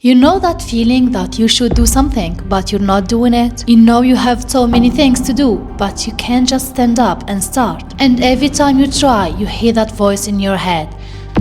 You know that feeling that you should do something, but you're not doing it? You know you have so many things to do, but you can't just stand up and start. And every time you try, you hear that voice in your head.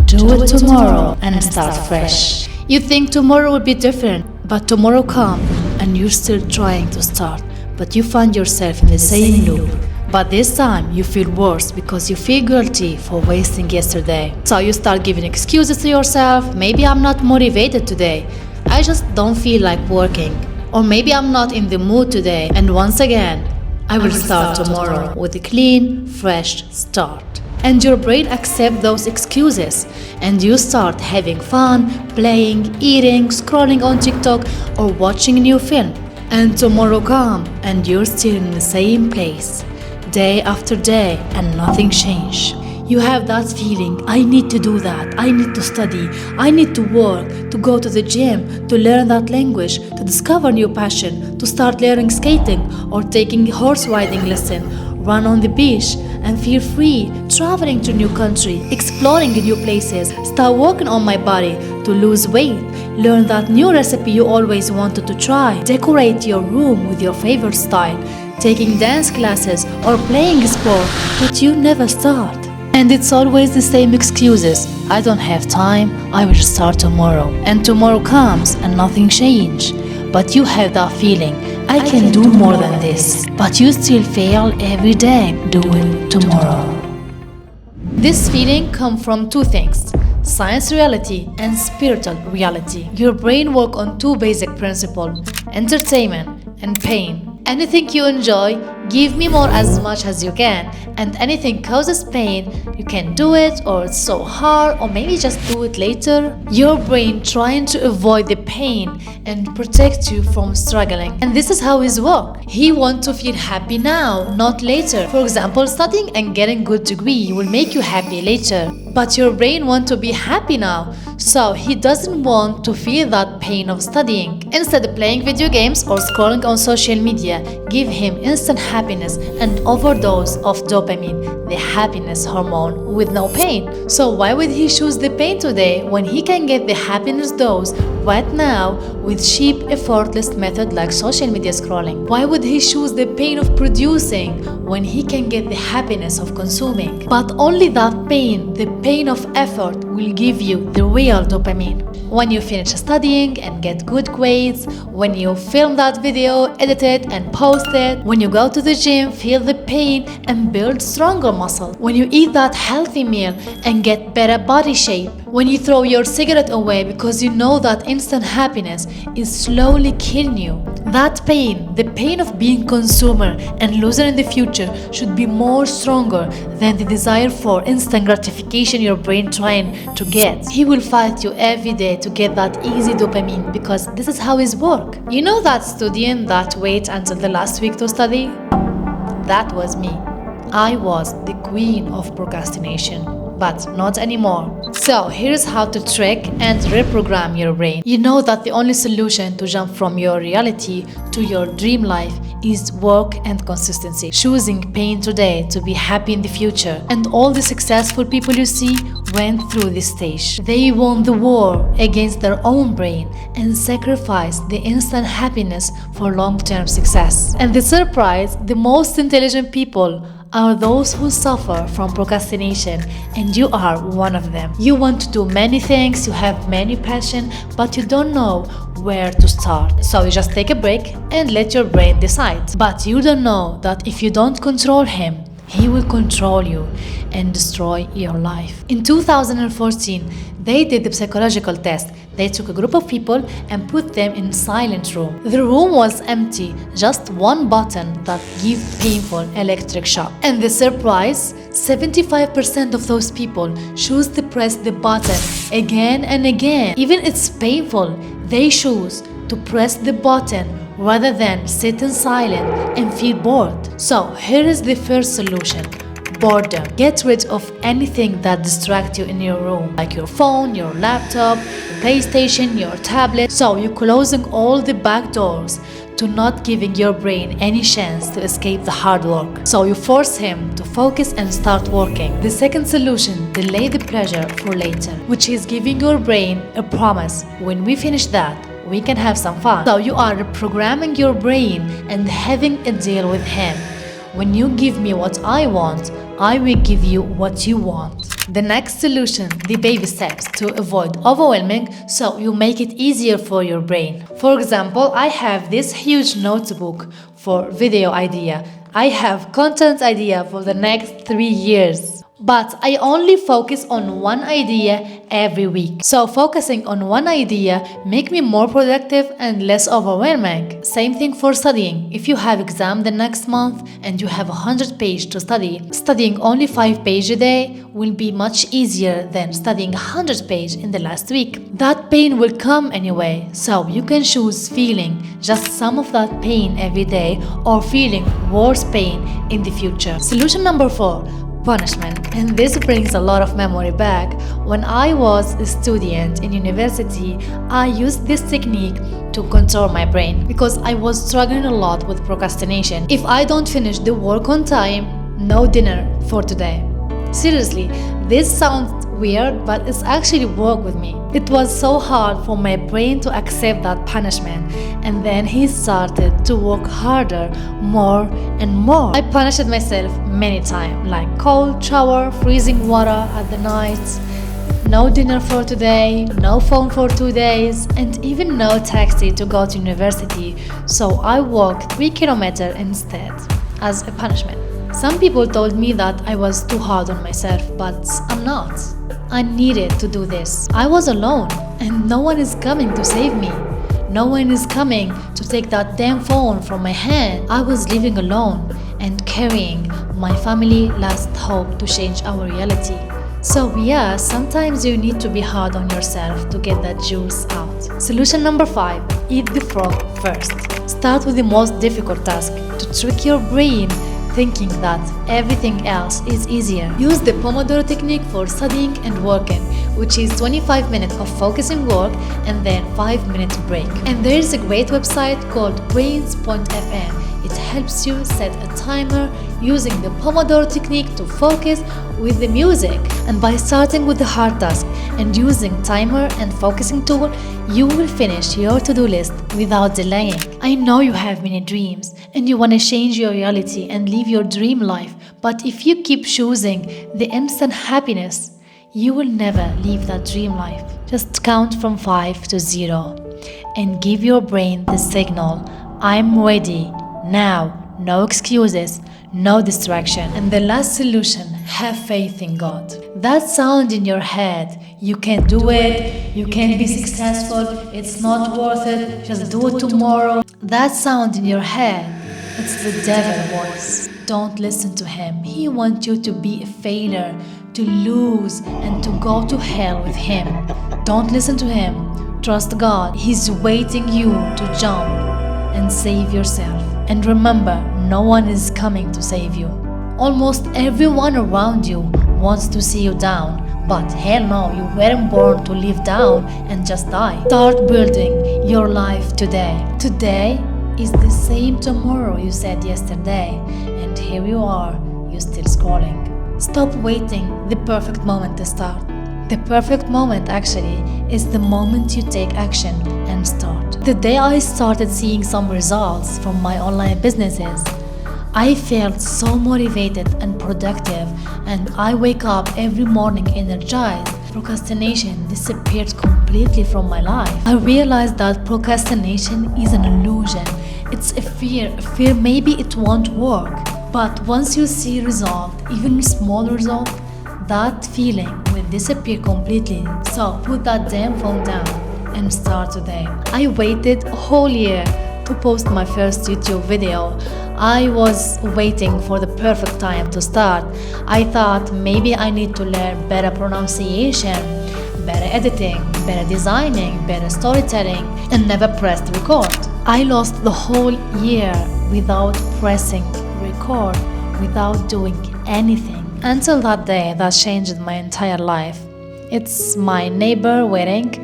Do it tomorrow and start fresh. You think tomorrow will be different, but tomorrow comes and you're still trying to start. But you find yourself in the same loop. But this time you feel worse because you feel guilty for wasting yesterday. So you start giving excuses to yourself. Maybe I'm not motivated today. I just don't feel like working. Or maybe I'm not in the mood today. And once again, I will start tomorrow with a clean, fresh start. And your brain accepts those excuses. And you start having fun, playing, eating, scrolling on TikTok, or watching a new film. And tomorrow comes and you're still in the same place. Day after day, and nothing changed. You have that feeling, I need to do that, I need to study, I need to work, to go to the gym, to learn that language, to discover new passion, to start learning skating or taking a horse riding lesson, run on the beach and feel free, traveling to a new country, exploring new places, start working on my body, to lose weight, learn that new recipe you always wanted to try, decorate your room with your favorite style, taking dance classes or playing sport, but you never start. And it's always the same excuses. I don't have time, I will start tomorrow. And tomorrow comes and nothing changed. But you have that feeling, I can do more than this. But you still fail every day doing tomorrow. This feeling comes from two things: science reality and spiritual reality. Your brain works on two basic principles: entertainment and pain. Anything you enjoy, give me more as much as you can, and anything causes pain, you can do it, or it's so hard, or maybe just do it later. Your brain trying to avoid the pain and protect you from struggling. And this is how his work. He wants to feel happy now, not later. For example, studying and getting good degree will make you happy later. But your brain wants to be happy now, so he doesn't want to feel that pain of studying. Instead of playing video games or scrolling on social media, give him instant happiness and overdose of dopamine, the happiness hormone, with no pain. So why would he choose the pain today when he can get the happiness dose right now with cheap, effortless method like social media scrolling? Why would he choose the pain of producing when he can get the happiness of consuming? But only that pain, the pain of effort, will give you the real dopamine. When you finish studying and get good grades, when you film that video, edit it and post it, when you go to the gym, feel the pain and build stronger muscle, when you eat that healthy meal and get better body shape, when you throw your cigarette away because you know that instant happiness is slowly killing you. That pain, the pain of being consumer and loser in the future, should be more stronger than the desire for instant gratification your brain trying to get. He will fight you every day to get that easy dopamine because this is how his work. You know that student that wait until the last week to study? That was me. I was the queen of procrastination, but not anymore. So here's how to trick and reprogram your brain. You know that the only solution to jump from your reality to your dream life is work and consistency. Choosing pain today to be happy in the future. And all the successful people you see went through this stage. They won the war against their own brain and sacrificed the instant happiness for long-term success. And the surprise, the most intelligent people are those who suffer from procrastination, and you are one of them. You want to do many things, you have many passion, but you don't know where to start. So you just take a break and let your brain decide. But you don't know that if you don't control him, he will control you and destroy your life. In 2014, they did the psychological test. They took a group of people and put them in a silent room. The room was empty, just one button that gave painful electric shock. And the surprise, 75% of those people choose to press the button again and again. Even it's painful, they choose to press the button rather than sit in silence and feel bored. So here is the first solution. Boredom. Get rid of anything that distracts you in your room, like your phone, your laptop, your PlayStation, your tablet. So you're closing all the back doors to not giving your brain any chance to escape the hard work. So you force him to focus and start working. The second solution, delay the pleasure for later, which is giving your brain a promise. When we finish that, we can have some fun. So you are reprogramming your brain and having a deal with him. When you give me what I want, I will give you what you want. The next solution, the baby steps to avoid overwhelming, so you make it easier for your brain. For example, I have this huge notebook for video idea. I have content idea for the next 3 years. But I only focus on one idea every week. So focusing on one idea make me more productive and less overwhelming. Same thing for studying. If you have exam the next month and you have 100 pages to study, studying only 5 pages a day will be much easier than studying 100 pages in the last week. That pain will come anyway, so you can choose feeling just some of that pain every day or feeling worse pain in the future. Solution number 4. Punishment. And this brings a lot of memory back. When I was a student in university, I used this technique to control my brain because I was struggling a lot with procrastination. If I don't finish the work on time, no dinner for today. Seriously, this sounds weird, but it's actually worked with me. It was so hard for my brain to accept that punishment, and then he started to work harder, more and more. I punished myself many times, like cold shower, freezing water at the night, no dinner for today, no phone for 2 days, and even no taxi to go to university. So I walked 3 kilometers instead as a punishment. Some people told me that I was too hard on myself, but I'm not. I needed to do this. I was alone, and no one is coming to save me. No one is coming to take that damn phone from my hand. I was living alone and carrying my family last hope to change our reality. So yeah, sometimes you need to be hard on yourself to get that juice out. Solution number 5. Eat the frog first. Start with the most difficult task to trick your brain thinking that everything else is easier. Use the Pomodoro technique for studying and working, which is 25 minutes of focusing work and then 5 minutes break. And there is a great website called brains.fm. It helps you set a timer using the Pomodoro technique to focus with the music. And by starting with the hard task and using timer and focusing tool, you will finish your to-do list without delaying. I know you have many dreams and you want to change your reality and live your dream life, but if you keep choosing the instant happiness, you will never live that dream life. Just count from 5 to 0 and give your brain the signal, I'm ready. Now, no excuses, no distraction. And the last solution, have faith in God. That sound in your head, you can do it, you can be successful, it's not worth it, just do it tomorrow. That sound in your head, it's the devil voice. Don't listen to him. He wants you to be a failure, to lose, and to go to hell with him. Don't listen to him. Trust God. He's waiting you to jump and save yourself. And remember, no one is coming to save you. Almost everyone around you wants to see you down, but hell no, you weren't born to live down and just die. Start building your life today. Today is the same tomorrow you said yesterday, and here you are, you're still scrolling. Stop waiting the perfect moment to start. The perfect moment actually is the moment you take action and start. The day I started seeing some results from my online businesses, I felt so motivated and productive, and I wake up every morning energized. Procrastination disappeared completely from my life. I realized that procrastination is an illusion. It's a fear maybe it won't work. But once you see result, even small result, that feeling will disappear completely. So put that damn phone down and start today. I waited a whole year to post my first YouTube video. I was waiting for the perfect time to start. I thought maybe I need to learn better pronunciation, better editing, better designing, better storytelling, and never pressed record. I lost the whole year without pressing record, without doing anything. Until that day that changed my entire life. It's my neighbor wedding,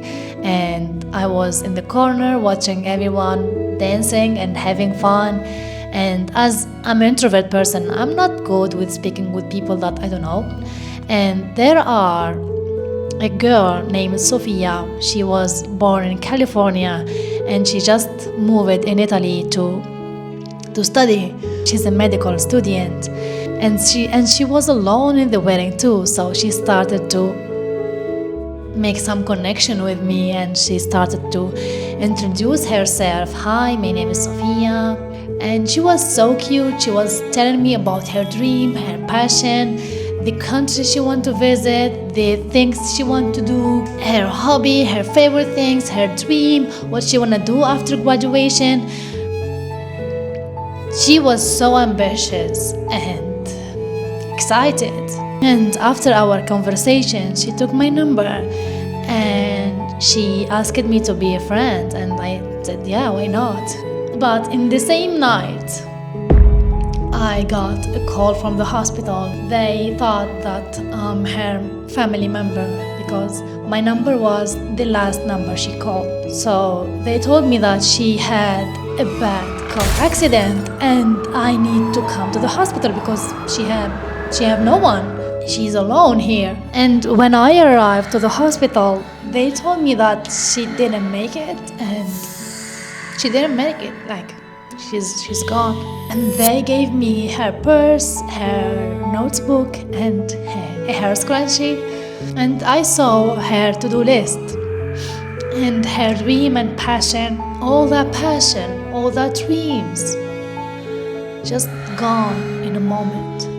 and I was in the corner watching everyone dancing and having fun. And as I'm an introvert person, I'm not good with speaking with people that I don't know. And there are a girl named Sofia. She was born in California and she just moved in Italy to study. She's a medical student, and she was alone in the wedding too, so she started to make some connection with me, and she started to introduce herself. Hi, my name is Sofia. And she was so cute. She was telling me about her dream, her passion, the country she wants to visit, the things she wants to do, her hobby, her favorite things, her dream, what she want to do after graduation. She was so ambitious and excited. And after our conversation, she took my number and she asked me to be a friend, and I said, yeah, why not? But in the same night, I got a call from the hospital. They thought that her family member, because my number was the last number she called. So they told me that she had a bad car accident and I need to come to the hospital because she have no one. She's alone here. And when I arrived to the hospital, they told me that she didn't make it, and she didn't make it, like she's gone. And they gave me her purse, her notebook, and a hair scrunchie. And I saw her to-do list and her dream and passion, all that dreams, just gone in a moment.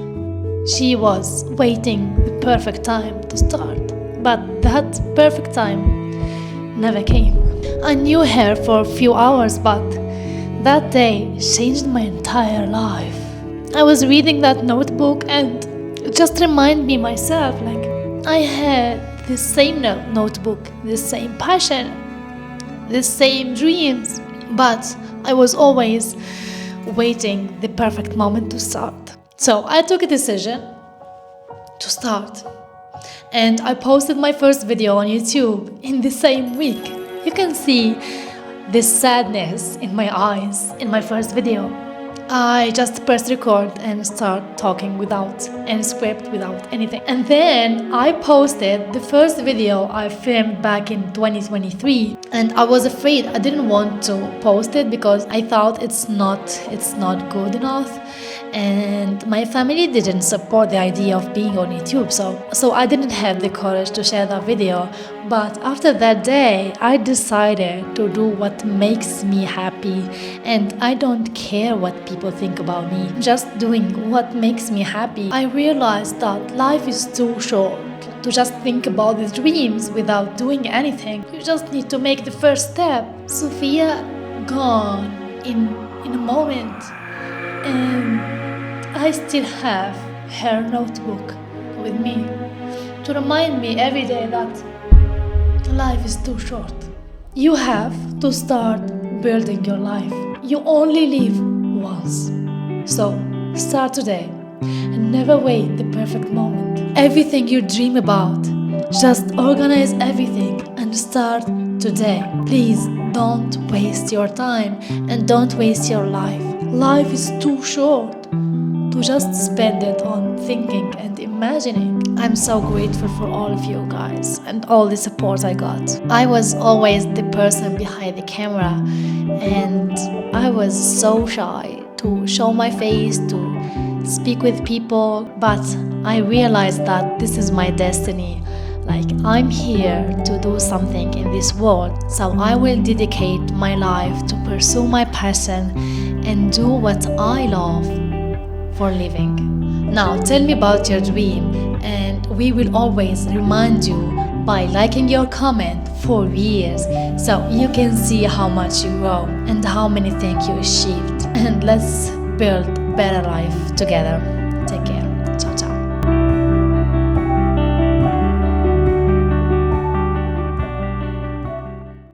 She was waiting the perfect time to start, but that perfect time never came. I knew her for a few hours, but that day changed my entire life. I was reading that notebook and it just reminded me myself, like I had the same notebook, the same passion, the same dreams, but I was always waiting the perfect moment to start. So I took a decision to start, and I posted my first video on YouTube in the same week. You can see this sadness in my eyes in my first video. I just pressed record and start talking without any script, without anything. And then I posted the first video I filmed back in 2023, and I was afraid. I didn't want to post it because I thought it's not good enough, and my family didn't support the idea of being on YouTube, so I didn't have the courage to share that video. But after that day, I decided to do what makes me happy, and I don't care what people think about me. Just doing what makes me happy. I realized that life is too short to just think about the dreams without doing anything. You just need to make the first step. Sophia gone in a moment, and I still have her notebook with me to remind me every day that life is too short. You have to start building your life. You only live once. So start today and never wait the perfect moment. Everything you dream about, just organize everything and start today. Please don't waste your time and don't waste your life. Life is too short to just spend it on thinking and imagining. I'm so grateful for all of you guys and all the support I got. I was always the person behind the camera, and I was so shy to show my face, to speak with people, but I realized that this is my destiny. Like, I'm here to do something in this world, so I will dedicate my life to pursue my passion and do what I love for living. Now tell me about your dream, and we will always remind you by liking your comment for years, so you can see how much you grow and how many things you achieved. And let's build better life together.